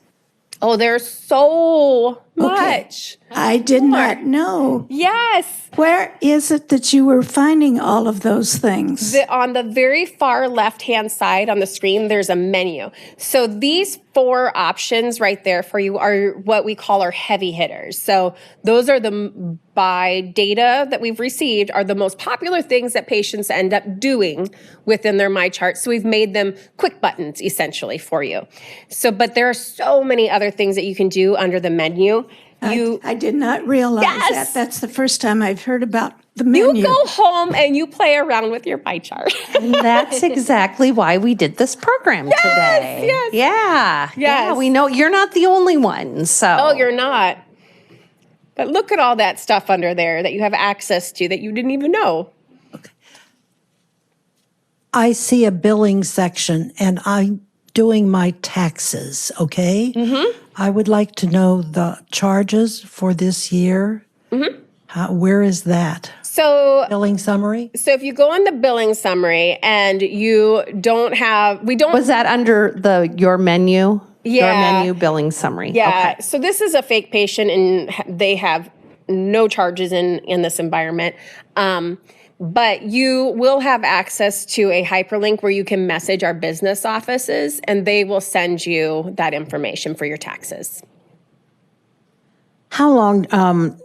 Oh, there's so much. I did not know. Yes. Where is it that you were finding all of those things? On the very far left-hand side on the screen, there's a menu. So these 4 options right there for you are what we call our heavy hitters. So those are by data that we've received, are the most popular things that patients end up doing within their MyChart. So we've made them quick buttons essentially for you. So, but there are so many other things that you can do under the menu. I did not realize that. That's the first time I've heard about the menu. You go home and you play around with your MyChart. And that's exactly why we did this program today. Yes. Yeah. Yes. Yeah, we know you're not the only one. So Oh, you're not. But look at all that stuff under there that you have access to that you didn't even know. I see a billing section and I'm doing my taxes, okay? Mm-hmm. I would like to know the charges for this year. Mm-hmm. Where is that? So Billing summary? So if you go on the billing summary and you don't have, was that under your menu? Yeah. Your menu billing summary. Yeah. Okay. So this is a fake patient and they have no charges in this environment. But you will have access to a hyperlink where you can message our business offices and they will send you that information for your taxes. How long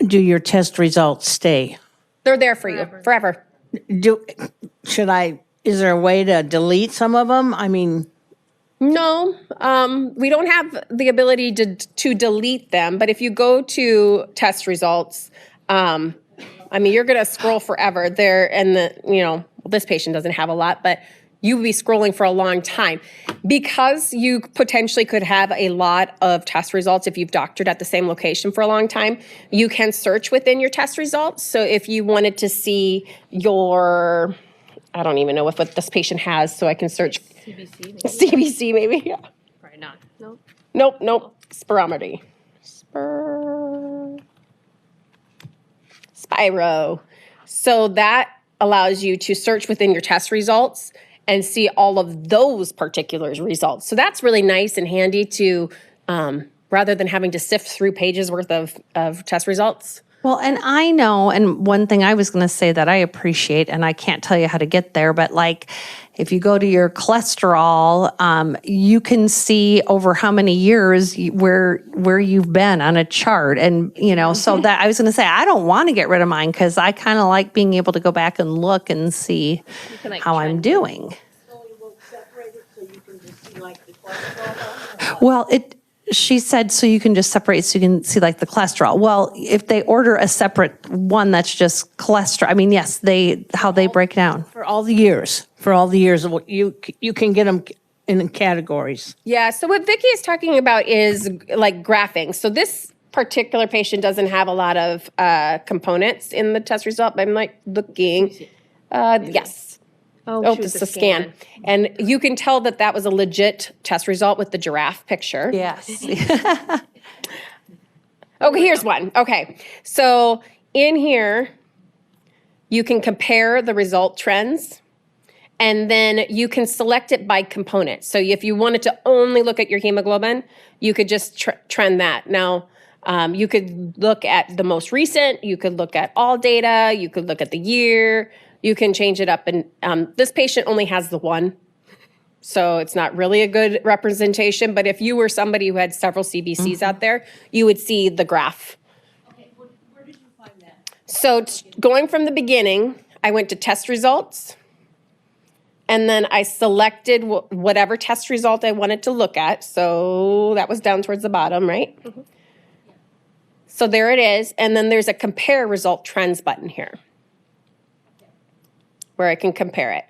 do your test results stay? They're there for you forever. Is there a way to delete some of them? I mean, No, we don't have the ability to delete them. But if you go to test results, you're going to scroll forever there. And this patient doesn't have a lot, but you would be scrolling for a long time because you potentially could have a lot of test results. If you've doctored at the same location for a long time, you can search within your test results. So if you wanted to see I don't even know what this patient has, so I can search CBC maybe. Yeah. Probably not. Nope. Spirometry. Spiro. So that allows you to search within your test results and see all of those particular results. So that's really nice and handy to, rather than having to sift through pages worth of test results, Well, and I know, and one thing I was going to say that I appreciate, and I can't tell you how to get there, but like if you go to your cholesterol, you can see over how many years where you've been on a chart, and so that I was going to say I don't want to get rid of mine because I kind of like being able to go back and look and see how I'm doing. Well, she said so you can just separate so you can see like the cholesterol. Well, if they order a separate one that's just cholesterol, I mean, yes, how they break down. For all the years, you can get them in categories. Yeah, so what Vicki is talking about is like graphing. So this particular patient doesn't have a lot of components in the test result, but I'm like looking. Yes. Oh, it's a scan. And you can tell that that was a legit test result with the giraffe picture. Yes. Okay, here's one. Okay, so in here, you can compare the result trends, and then you can select it by component. So if you wanted to only look at your hemoglobin, you could just trend that. Now, you could look at the most recent, you could look at all data, you could look at the year, you can change it up. And this patient only has the one, so it's not really a good representation. But if you were somebody who had several CBCs out there, you would see the graph. Okay, where did you find that? So going from the beginning, I went to test results, and then I selected whatever test result I wanted to look at. So that was down towards the bottom, right? Mm-hmm. So there it is. And then there's a compare result trends button here, where I can compare it.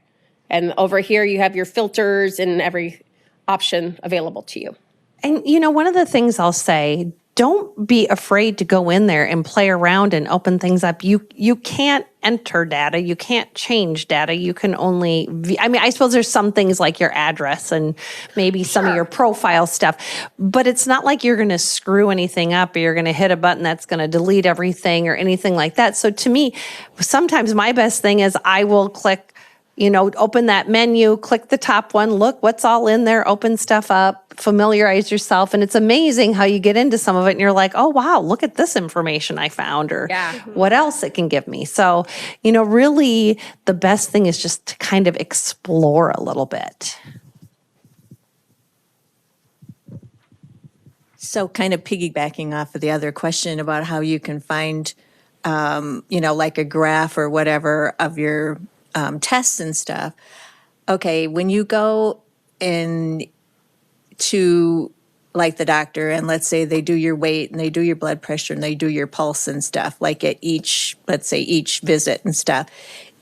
And over here, you have your filters and every option available to you. And one of the things I'll say, don't be afraid to go in there and play around and open things up. You can't enter data. You can't change data. You can only, I suppose there's some things like your address and maybe some of your profile stuff, but it's not like you're going to screw anything up or you're going to hit a button that's going to delete everything or anything like that. So to me, sometimes my best thing is I will click, open that menu, click the top one, look what's all in there, open stuff up, familiarize yourself. And it's amazing how you get into some of it and you're like, oh, wow, look at this information I found or what else it can give me. So, really the best thing is just to kind of explore a little bit. So kind of piggybacking off of the other question about how you can find, like a graph or whatever of your tests and stuff. Okay, when you go in to like the doctor and let's say they do your weight and they do your blood pressure and they do your pulse and stuff, like at each visit and stuff,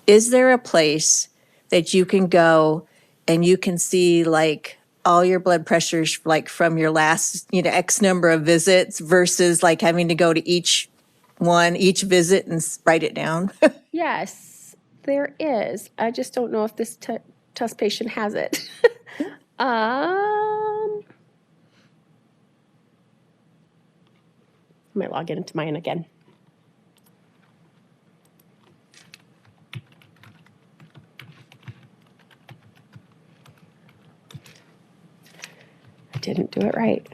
is there a place that you can go and you can see like all your blood pressures like from your last, X number of visits versus like having to go to each visit and write it down? Yes. There is. I just don't know if this test patient has it. I might log into mine again. I didn't do it right.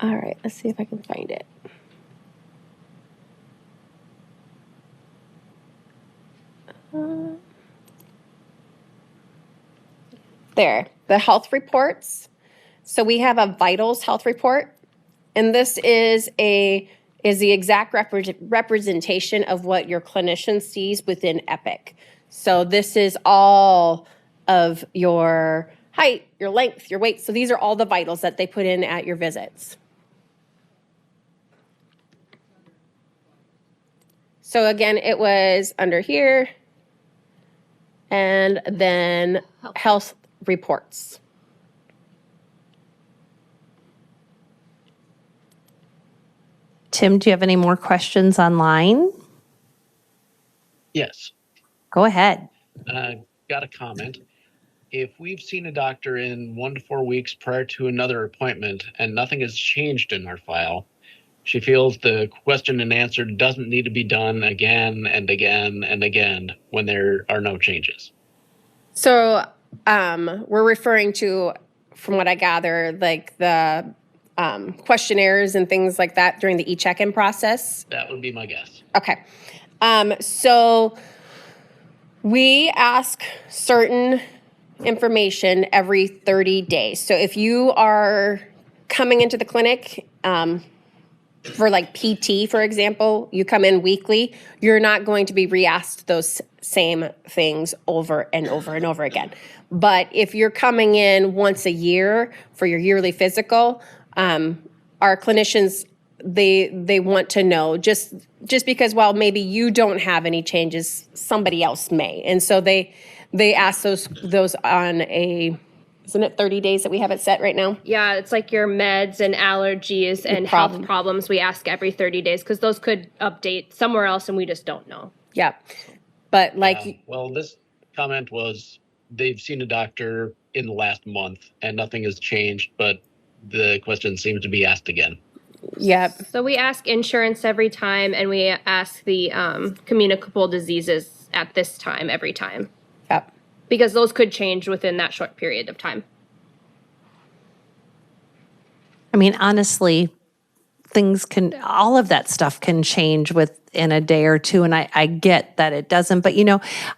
All right, let's see if I can find it. There, the health reports. So we have a vitals health report, and this is the exact representation of what your clinician sees within Epic. So this is all of your height, your length, your weight. So these are all the vitals that they put in at your visits. So again, it was under here, and then health reports. Tim, do you have any more questions online? Yes. Go ahead. Got a comment. If we've seen a doctor in 1 to 4 weeks prior to another appointment and nothing has changed in our file, she feels the question and answer doesn't need to be done again and again and again when there are no changes. So we're referring to from what I gather, like the questionnaires and things like that during the e-check-in process? That would be my guess. Okay. So we ask certain information every 30 days. So if you are coming into the clinic for like PT, for example, you come in weekly, you're not going to be re-asked those same things over and over and over again. But if you're coming in once a year for your yearly physical, our clinicians, they want to know just because while maybe you don't have any changes, somebody else may. And so they ask those on a, isn't it 30 days that we have it set right now? Yeah, it's like your meds and allergies and health problems we ask every 30 days because those could update somewhere else and we just don't know. Yeah. But like, well, this comment was they've seen a doctor in the last month and nothing has changed, but the question seems to be asked again. yeah. So we ask insurance every time and we ask the communicable diseases at this time every time. Yep. Because those could change within that short period of time. I mean, honestly, all of that stuff can change within a day or two. And I get that it doesn't, but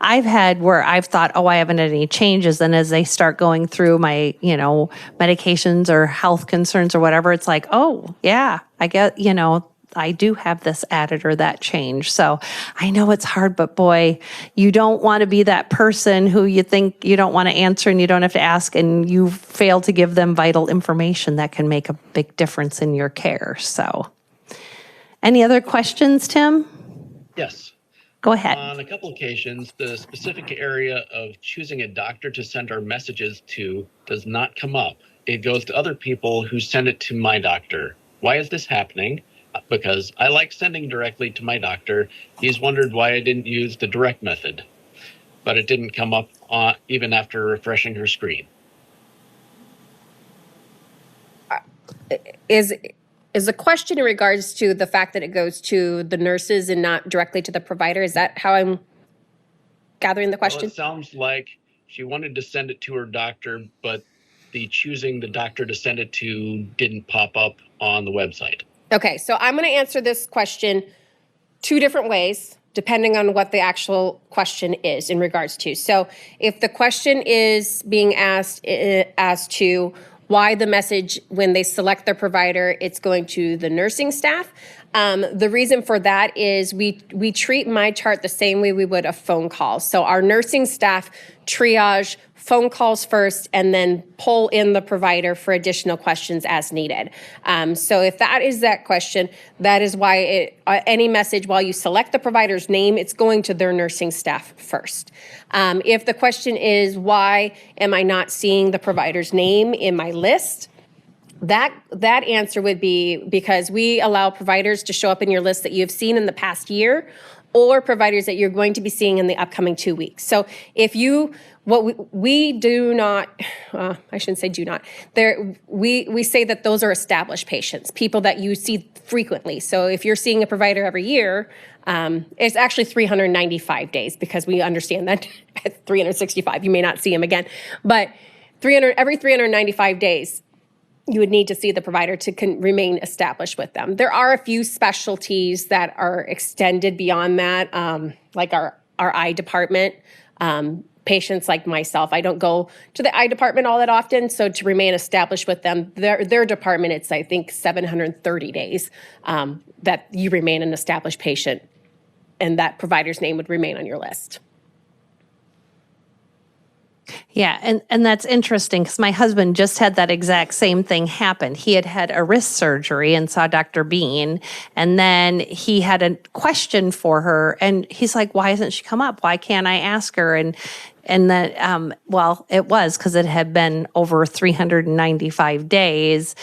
I've had where I've thought, oh, I haven't had any changes. And as they start going through my, medications or health concerns or whatever, it's like, oh yeah, I get, I do have this added or that change. So I know it's hard, but boy, you don't want to be that person who you think you don't want to answer and you don't have to ask and you fail to give them vital information that can make a big difference in your care. So any other questions, Tim? Yes. Go ahead. On a couple occasions, the specific area of choosing a doctor to send our messages to does not come up. It goes to other people who send it to my doctor. Why is this happening? Because I like sending directly to my doctor. He's wondered why I didn't use the direct method, but it didn't come up even after refreshing her screen. Is the question in regards to the fact that it goes to the nurses and not directly to the provider? Is that how I'm gathering the question? Well, it sounds like she wanted to send it to her doctor, but the choosing the doctor to send it to didn't pop up on the website. Okay, so I'm going to answer this question two different ways, depending on what the actual question is in regards to. So if the question is being asked as to why the message, when they select their provider, it's going to the nursing staff, the reason for that is we treat MyChart the same way we would a phone call. So our nursing staff triage phone calls first and then pull in the provider for additional questions as needed. So if that is that question, that is why any message while you select the provider's name, it's going to their nursing staff first. If the question is why am I not seeing the provider's name in my list, that answer would be because we allow providers to show up in your list that you have seen in the past year or providers that you're going to be seeing in the upcoming 2 weeks. So if we do not, I shouldn't say do not, we say that those are established patients, people that you see frequently. So if you're seeing a provider every year, it's actually 395 days because we understand that at 365, you may not see them again. But every 395 days, you would need to see the provider to remain established with them. There are a few specialties that are extended beyond that, like our eye department. Patients like myself, I don't go to the eye department all that often, so to remain established with them, their department, it's I think 730 days that you remain an established patient, and that provider's name would remain on your list. Yeah, and that's interesting because my husband just had that exact same thing happen. He had a wrist surgery and saw Dr. Bean, and then he had a question for her, and he's like, "Why hasn't she come up? Why can't I ask her?" And then, well, it was because it had been over 395 days,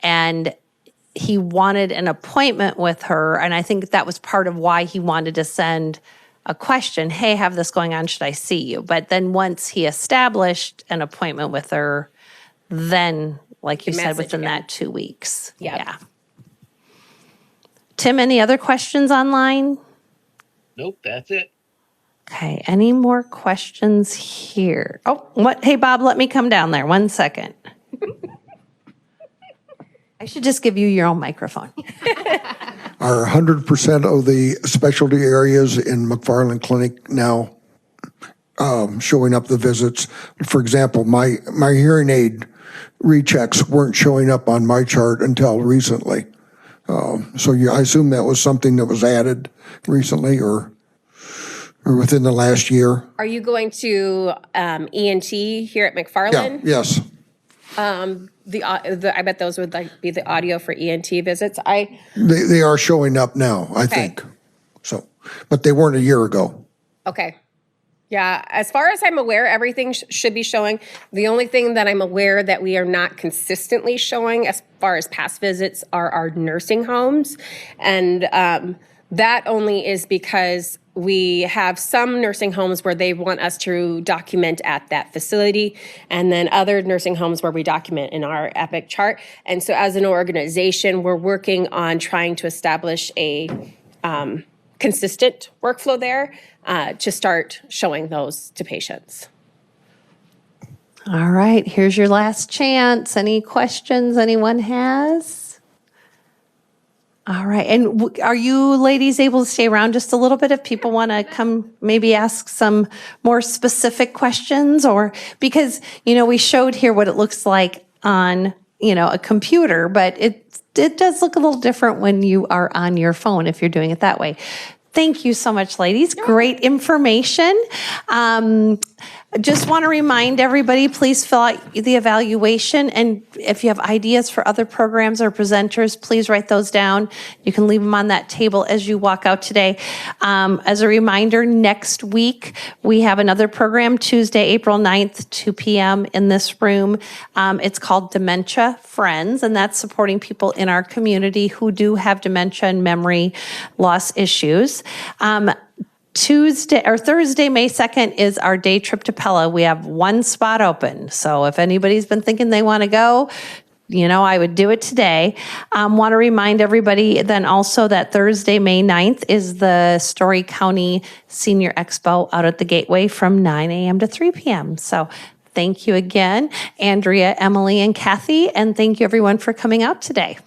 and he wanted an appointment with her, and I think that was part of why he wanted to send a question, hey, have this going on, should I see you? But then once he established an appointment with her, then, like you said, within that 2 weeks. Yep. Yeah. Tim, any other questions online? Nope, that's it. Okay, any more questions here? Oh, what? Hey, Bob, let me come down there 1 second. I should just give you your own microphone. Are 100% of the specialty areas in McFarland Clinic now showing up the visits? For example, my hearing aid rechecks weren't showing up on MyChart until recently. I assume that was something that was added recently or within the last year. Are you going to ENT here at Yeah, McFarland? yes. I bet those would be the audio for ENT visits. They are showing up now, I think. So, but they weren't a year ago. Okay. Yeah, as far as I'm aware, everything should be showing. The only thing that I'm aware that we are not consistently showing as far as past visits are our nursing homes. And that only is because we have some nursing homes where they want us to document at that facility, and then other nursing homes where we document in our Epic chart. And so as an organization, we're working on trying to establish a consistent workflow there to start showing those to patients. All right, here's your last chance. Any questions anyone has? All right, and are you ladies able to stay around just a little bit if people want to come maybe ask some more specific questions? Or because, we showed here what it looks like on, a computer, but it does look a little different when you are on your phone if you're doing it that way. Thank you so much, ladies. Great information. Just want to remind everybody, please fill out the evaluation. And if you have ideas for other programs or presenters, please write those down. You can leave them on that table as you walk out today. As a reminder, next week, we have another program, Tuesday, April 9th, 2 p.m. in this room. It's called Dementia Friends, and that's supporting people in our community who do have dementia and memory loss issues. Thursday, May 2nd is our day trip to Pella. We have one spot open. So if anybody's been thinking they want to go, I would do it today. Want to remind everybody then also that Thursday, May 9th is the Story County Senior Expo out at the Gateway from 9 a.m. to 3 p.m. So thank you again, Andrea, Emily, and Kathy, and thank you everyone for coming out today.